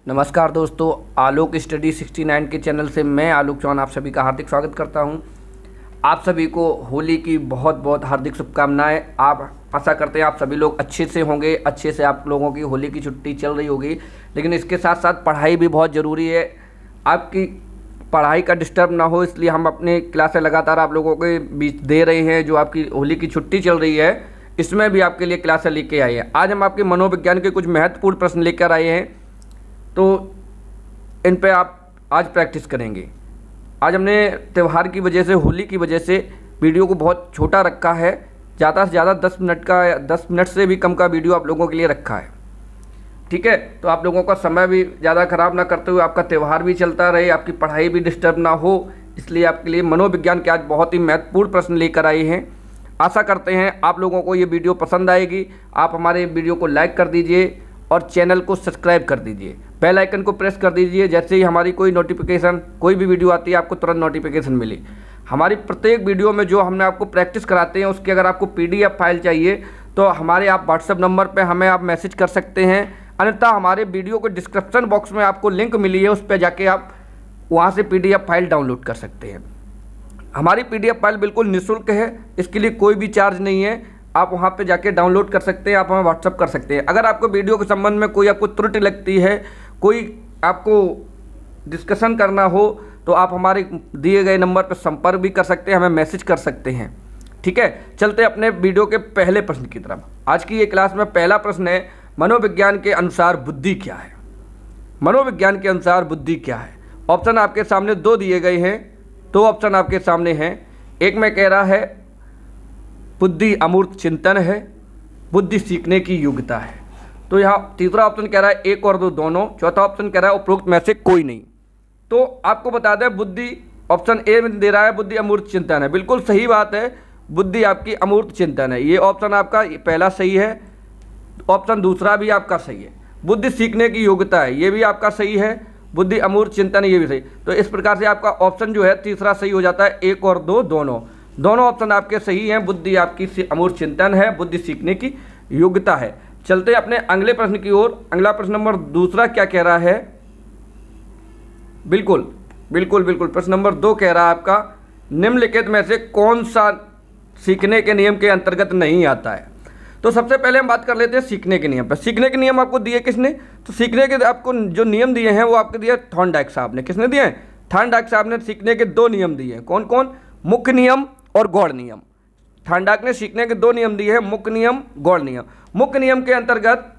नमस्कार दोस्तों, आलोक स्टडी 69 के चैनल से मैं आलोक चौहान आप सभी का हार्दिक स्वागत करता हूं। आप सभी को होली की बहुत बहुत हार्दिक शुभकामनाएं। आप आशा करते हैं आप सभी लोग अच्छे से होंगे, अच्छे से आप लोगों की होली की छुट्टी चल रही होगी। लेकिन इसके साथ साथ पढ़ाई भी बहुत ज़रूरी है। आपकी पढ़ाई का डिस्टर्ब ना हो इसलिए हम अपनी क्लासें लगातार आप लोगों के बीच दे रहे हैं। जो आपकी होली की छुट्टी चल रही है इसमें भी आपके लिए क्लासें लेके आए हैं। आज हम आपके मनोविज्ञान के कुछ महत्वपूर्ण प्रश्न लेकर आए हैं, तो इन पे आप आज प्रैक्टिस करेंगे। आज हमने त्यौहार की वजह से, होली की वजह से वीडियो को बहुत छोटा रखा है। ज़्यादा से ज़्यादा 10 मिनट का, 10 मिनट से भी कम का वीडियो आप लोगों के लिए रखा है। ठीक है, तो आप लोगों का समय भी ज़्यादा ख़राब ना करते हुए आपका त्यौहार भी चलता रहे, आपकी पढ़ाई भी डिस्टर्ब ना हो, इसलिए आपके लिए मनोविज्ञान के आज बहुत ही महत्वपूर्ण प्रश्न लेकर आए हैं। आशा करते हैं आप लोगों को ये वीडियो पसंद आएगी। आप हमारे वीडियो को लाइक कर दीजिए और चैनल को सब्सक्राइब कर दीजिए। बेल आइकन को प्रेस कर दीजिए, जैसे ही हमारी कोई नोटिफिकेशन, कोई भी वीडियो आती है आपको तुरंत नोटिफिकेशन मिले। हमारी प्रत्येक वीडियो में जो हमने आपको प्रैक्टिस कराते हैं उसकी अगर आपको PDF फाइल चाहिए तो हमारे आप व्हाट्सएप नंबर पे हमें आप मैसेज कर सकते हैं। अन्यथा हमारे वीडियो के डिस्क्रिप्शन बॉक्स में आपको लिंक मिली है, उस पर जाके आप वहाँ से PDF फाइल डाउनलोड कर सकते हैं। हमारी PDF फाइल बिल्कुल निःशुल्क है, इसके लिए कोई भी चार्ज नहीं है। आप वहाँ पे जाके डाउनलोड कर सकते हैं, आप हमें व्हाट्सअप कर सकते हैं। अगर आपको वीडियो के संबंध में कोई आपको त्रुटि लगती है, कोई आपको डिस्कशन करना हो, तो आप हमारे दिए गए नंबर पर संपर्क भी कर सकते हैं, हमें मैसेज कर सकते हैं। ठीक है, चलते हैं अपने वीडियो के पहले प्रश्न की तरफ। आज की ये क्लास में पहला प्रश्न है, मनोविज्ञान के अनुसार बुद्धि क्या है? मनोविज्ञान के अनुसार बुद्धि क्या है? ऑप्शन आपके सामने दो दिए गए हैं, दो ऑप्शन आपके सामने हैं। एक में कह रहा है बुद्धि अमूर्त चिंतन है, बुद्धि सीखने की योग्यता है। तो यहाँ तीसरा ऑप्शन कह रहा है एक और दो दोनों, चौथा ऑप्शन कह रहा है उपरोक्त में से कोई नहीं। तो आपको बता दें, बुद्धि ऑप्शन ए में दे रहा है बुद्धि अमूर्त चिंतन है। बिल्कुल सही बात है, बुद्धि आपकी अमूर्त चिंतन है। ये ऑप्शन आपका पहला सही है, ऑप्शन दूसरा भी आपका सही है। बुद्धि सीखने की योग्यता है, ये भी आपका सही है। बुद्धि अमूर्त चिंतन, ये भी सही। तो इस प्रकार से आपका ऑप्शन जो है तीसरा सही हो जाता है, एक और दो दोनों। दोनों ऑप्शन आपके सही हैं। बुद्धि आपकी अमूर्त चिंतन है, बुद्धि सीखने की योग्यता है। चलते हैं अपने अगले प्रश्न की ओर। अगला प्रश्न नंबर दूसरा क्या कह रहा है? बिल्कुल बिल्कुल बिल्कुल प्रश्न नंबर 2 कह रहा है आपका, निम्नलिखित में से कौन सा सीखने के नियम के अंतर्गत नहीं आता है? तो सबसे पहले हम बात कर लेते हैं सीखने के नियम पर। सीखने के नियम आपको दिए किसने? तो सीखने के आपको जो नियम दिए हैं वो आपके दिए थॉर्नडाइक साहब ने। किसने दिए हैं? थॉर्नडाइक साहब ने सीखने के 2 नियम दिए हैं। कौन कौन? मुख्य नियम और गौड़ नियम। थॉर्नडाइक ने सीखने के 2 नियम दिए हैं, मुख्य नियम, गौड़ नियम। मुख्य नियम के अंतर्गत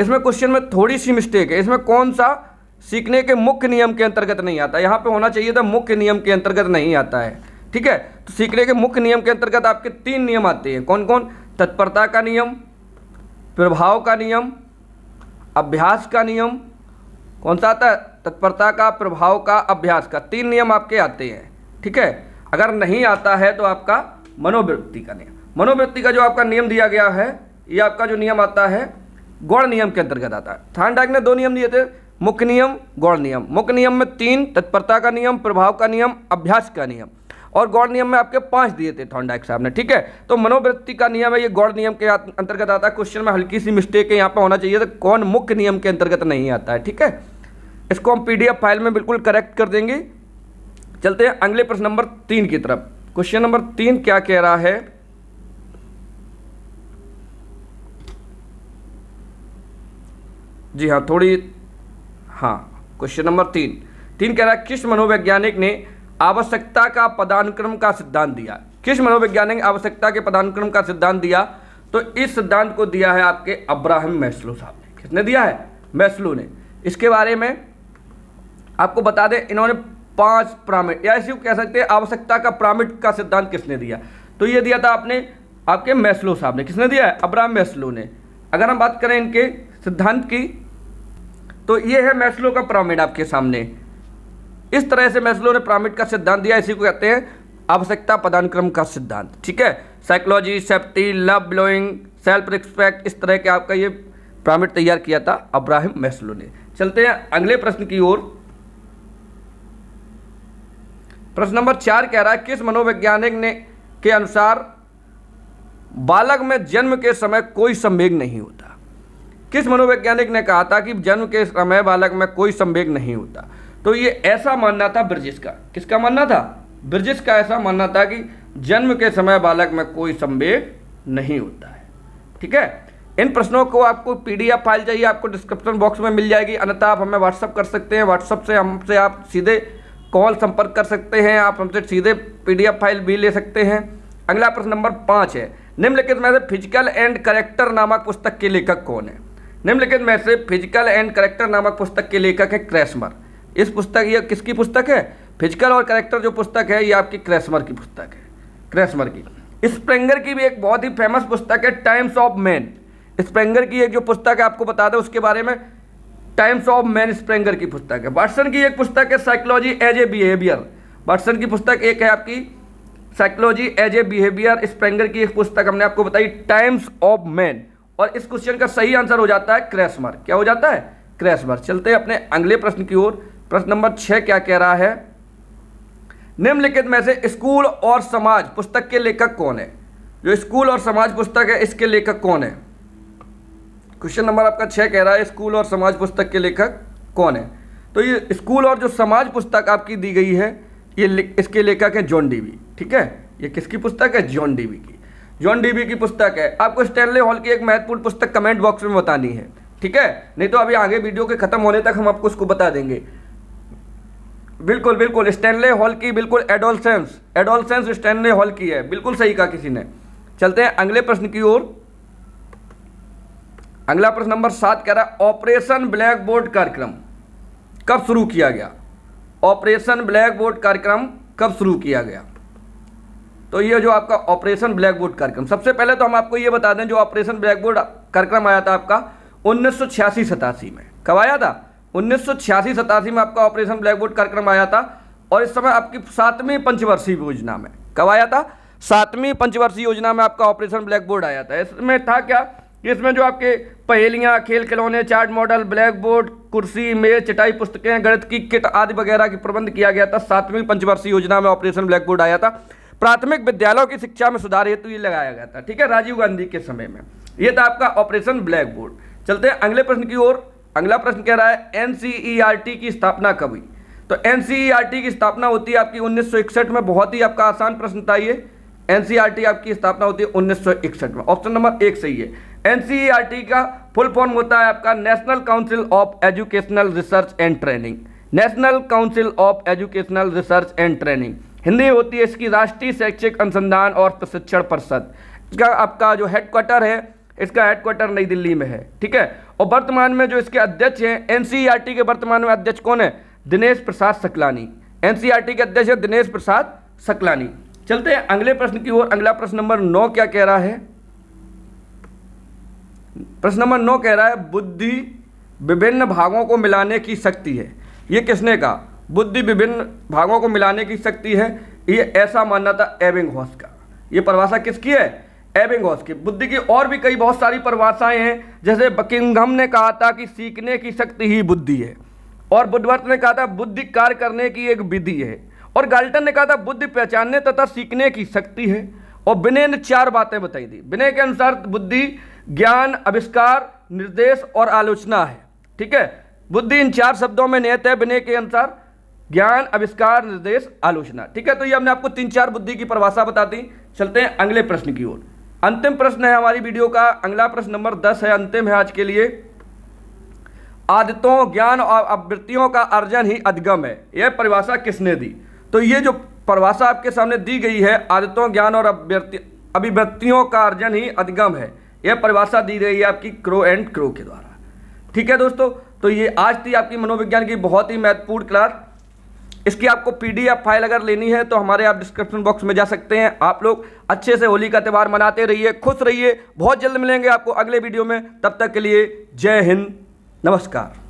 इसमें क्वेश्चन में थोड़ी सी मिस्टेक है। इसमें कौन सा सीखने के मुख्य नियम के अंतर्गत नहीं आता? यहाँ पे होना चाहिए था मुख्य नियम के अंतर्गत नहीं आता है। ठीक है, तो सीखने के मुख्य नियम के अंतर्गत आपके 3 नियम आते हैं। कौन कौन? तत्परता का नियम, प्रभाव का नियम, अभ्यास का नियम। कौन सा आता है? तत्परता का, प्रभाव का, अभ्यास का। 3 नियम आपके आते हैं। ठीक है, अगर नहीं आता है तो आपका मनोवृत्ति का नियम। मनोवृत्ति का जो आपका नियम दिया गया है, ये आपका जो नियम आता है गौड़ नियम के अंतर्गत आता है। थॉर्नडाइक ने 2 नियम दिए थे, मुख्य नियम, गौड़ नियम। मुख्य नियम में 3, तत्परता का नियम, प्रभाव का नियम, अभ्यास का नियम। और गौड़ नियम में आपके 5 दिए थे थॉर्नडाइक साहब ने। ठीक है, तो मनोवृत्ति का नियम है, ये गौड़ नियम के अंतर्गत आता है। क्वेश्चन में हल्की सी मिस्टेक है, यहाँ पर होना चाहिए था कौन मुख्य नियम के अंतर्गत नहीं आता है। ठीक है, इसको हम PDF फाइल में बिल्कुल करेक्ट कर देंगे। चलते हैं अगले प्रश्न नंबर 3 की तरफ। क्वेश्चन नंबर 3 क्या कह रहा है? जी हाँ, क्वेश्चन नंबर 3 कह रहा है, किस मनोवैज्ञानिक ने आवश्यकता का पदानुक्रम का सिद्धांत दिया? किस मनोवैज्ञानिक ने आवश्यकता के पदानुक्रम का सिद्धांत दिया? तो इस सिद्धांत को दिया है आपके अब्राहम मैस्लो साहब ने। किसने दिया है? मैस्लो ने। इसके बारे में आपको बता दें, इन्होंने 5 पिरामिड, या ऐसे कह सकते हैं आवश्यकता का पिरामिड का सिद्धांत किसने दिया? तो ये दिया था आपने आपके मैस्लो साहब ने। किसने दिया है? अब्राहम मैस्लो ने। अगर हम बात करें इनके सिद्धांत की, तो ये है मैस्लो का पिरामिड आपके सामने। इस तरह से मैस्लो ने पिरामिड का सिद्धांत दिया, इसी को कहते हैं आवश्यकता पदानुक्रम का सिद्धांत। ठीक है, psychology, safety, love, billowing, self respect, इस तरह के आपका ये पिरामिड तैयार किया था अब्राहम मैस्लो ने। चलते हैं अगले प्रश्न की ओर। प्रश्न नंबर 4 कह रहा है, किस मनोवैज्ञानिक ने के अनुसार बालक में जन्म के समय कोई संवेग नहीं होता? किस मनोवैज्ञानिक ने कहा था कि जन्म के समय बालक में कोई संवेग नहीं होता? तो ये ऐसा मानना था ब्रिजेश का। किसका मानना था? ब्रिजेश का ऐसा मानना था कि जन्म के समय बालक में कोई संवेग नहीं होता है। ठीक है, इन प्रश्नों को आपको पीडीएफ फाइल चाहिए, आपको डिस्क्रिप्शन बॉक्स में मिल जाएगी, अन्यथा आप हमें व्हाट्सअप कर सकते हैं। व्हाट्सअप से हमसे आप सीधे कॉल संपर्क कर सकते हैं, आप हमसे सीधे पीडीएफ फाइल भी ले सकते हैं। अगला प्रश्न नंबर 5 है, निम्नलिखित में से फिजिकल एंड कैरेक्टर नामक पुस्तक के लेखक कौन है? निम्नलिखित में से फिजिकल एंड कैरेक्टर नामक पुस्तक के लेखक है क्रेसमर। इस पुस्तक, ये किसकी पुस्तक है? फिजिकल और कैरेक्टर जो पुस्तक है ये आपकी क्रेसमर की पुस्तक है, क्रेसमर की। स्प्रेंगर की भी एक बहुत ही फेमस पुस्तक है टाइम्स ऑफ मैन। स्प्रेंगर की एक जो पुस्तक है आपको बता दें उसके बारे में, टाइम्स ऑफ मैन स्प्रेंगर की पुस्तक है। वाटसन की एक पुस्तक है psychology as a behaviour. Watson की पुस्तक एक है आपकी psychology as a behaviour. Spranger की एक पुस्तक हमने आपको बताई टाइम्स ऑफ मैन। और इस क्वेश्चन का सही आंसर हो जाता है क्रेसमर। क्या हो जाता है? क्रेसमर। चलते हैं अपने अगले प्रश्न की ओर। प्रश्न नंबर 6 क्या कह रहा है? निम्नलिखित में से स्कूल और समाज पुस्तक के लेखक कौन है? जो स्कूल और समाज पुस्तक है इसके लेखक कौन है? क्वेश्चन नंबर आपका 6 कह रहा है स्कूल और समाज पुस्तक के लेखक कौन है? तो ये स्कूल और जो समाज पुस्तक आपकी दी गई है ये इसके लेखक है जॉन डीवी। ठीक है, ये किसकी पुस्तक है? जॉन डीवी की। जॉन डीवी की पुस्तक है। आपको स्टैनले हॉल की एक महत्वपूर्ण पुस्तक कमेंट बॉक्स में बतानी है। ठीक है, नहीं तो अभी आगे वीडियो के खत्म होने तक हम आपको उसको बता देंगे। बिल्कुल बिल्कुल, स्टैनले हॉल की, बिल्कुल एडोलसेंस स्टैनले हॉल की है। बिल्कुल सही कहा किसी ने। चलते हैं अगले प्रश्न की ओर। अगला प्रश्न नंबर 7 कह रहा है ऑपरेशन ब्लैक बोर्ड कार्यक्रम कब शुरू किया गया? ऑपरेशन ब्लैक बोर्ड कार्यक्रम कब शुरू किया गया? तो ये जो आपका ऑपरेशन ब्लैक बोर्ड कार्यक्रम, सबसे पहले तो हम आपको ये बता दें जो ऑपरेशन ब्लैक बोर्ड कार्यक्रम आया था आपका 1986-87 में। कब आया था? 1986-87 में आपका ऑपरेशन ब्लैक बोर्ड कार्यक्रम आया था। और इस समय आपकी 7वीं पंचवर्षीय योजना में। कब आया था? 7वीं पंचवर्षीय योजना में आपका ऑपरेशन ब्लैक बोर्ड आया था। इसमें था क्या? इसमें जो आपके पहेलियाँ, खेल खिलौने, चार्ट मॉडल, ब्लैक बोर्ड, कुर्सी, मेज, चटाई, पुस्तकें, गणित की किट आदि वगैरह की प्रबंध किया गया था। 7वीं पंचवर्षीय योजना में ऑपरेशन ब्लैक बोर्ड आया था। प्राथमिक विद्यालयों की शिक्षा में सुधार हेतु ये लगाया गया था। ठीक है, राजीव गांधी के समय में ये था आपका ऑपरेशन ब्लैक बोर्ड। चलते हैं अगले प्रश्न की ओर। अगला प्रश्न कह रहा है एनसीईआरटी की स्थापना कब हुई? तो एनसीईआरटी की स्थापना होती है आपकी 1961 में। बहुत ही आपका आसान प्रश्न था ये। एनसीईआरटी आपकी स्थापना होती है 1961 में। ऑप्शन नंबर 1 सही है। एनसीईआरटी का फुल फॉर्म होता है आपका national council of educational research and training. National council of educational research and training Hindi होती है इसकी राष्ट्रीय शैक्षिक अनुसंधान और प्रशिक्षण परिषद। इसका आपका जो हेडक्वार्टर है, इसका हेडक्वार्टर नई दिल्ली में है। ठीक है, और वर्तमान में जो इसके अध्यक्ष हैं, एनसीईआरटी के वर्तमान में अध्यक्ष कौन है? दिनेश प्रसाद सकलानी। एनसीईआरटी के अध्यक्ष है दिनेश प्रसाद सकलानी। चलते हैं अगले प्रश्न की ओर। अगला प्रश्न नंबर 9 क्या कह रहा है? प्रश्न नंबर 9 कह रहा है बुद्धि विभिन्न भागों को मिलाने की शक्ति है। ये किसने कहा? बुद्धि विभिन्न भागों को मिलाने की शक्ति है, ये ऐसा मानना था एबिंगहॉस का। ये परिभाषा किसकी है? एबिंगहॉस की। बुद्धि की और भी कई बहुत सारी परिभाषाएं हैं, जैसे बकिंघम ने कहा था कि सीखने की शक्ति ही बुद्धि है, और वुडवर्थ ने कहा था बुद्धि कार्य करने की एक विधि है, और गाल्टन ने कहा था बुद्धि पहचानने तथा सीखने की शक्ति है। और विनय ने 4 बातें बताई थी। विनय के अनुसार बुद्धि ज्ञान, आविष्कार, निर्देश और आलोचना है। ठीक है, बुद्धि इन 4 शब्दों में निहित है विनय के अनुसार। ज्ञान, आविष्कार, निर्देश, आलोचना। ठीक है, तो ये हमने आपको 3-4 बुद्धि की परिभाषा बता दी। चलते हैं अगले प्रश्न की ओर। अंतिम प्रश्न है हमारी वीडियो का। अगला प्रश्न नंबर 10 है, अंतिम है आज के लिए। आदतों, ज्ञान और अवृत्तियों का अर्जन ही अधिगम है, यह परिभाषा किसने दी? तो ये जो परिभाषा आपके सामने दी गई है, आदतों, ज्ञान और अभिवृत्तियों का अर्जन ही अधिगम है, यह परिभाषा दी गई है आपकी क्रो एंड क्रो के द्वारा। ठीक है दोस्तों, तो ये आज थी आपकी मनोविज्ञान की बहुत ही महत्वपूर्ण क्लास। इसकी आपको पीडीएफ फाइल अगर लेनी है तो हमारे आप डिस्क्रिप्शन बॉक्स में जा सकते हैं। आप लोग अच्छे से होली का त्यौहार मनाते रहिए, खुश रहिए। बहुत जल्द मिलेंगे आपको अगले वीडियो में। तब तक के लिए जय हिंद, नमस्कार।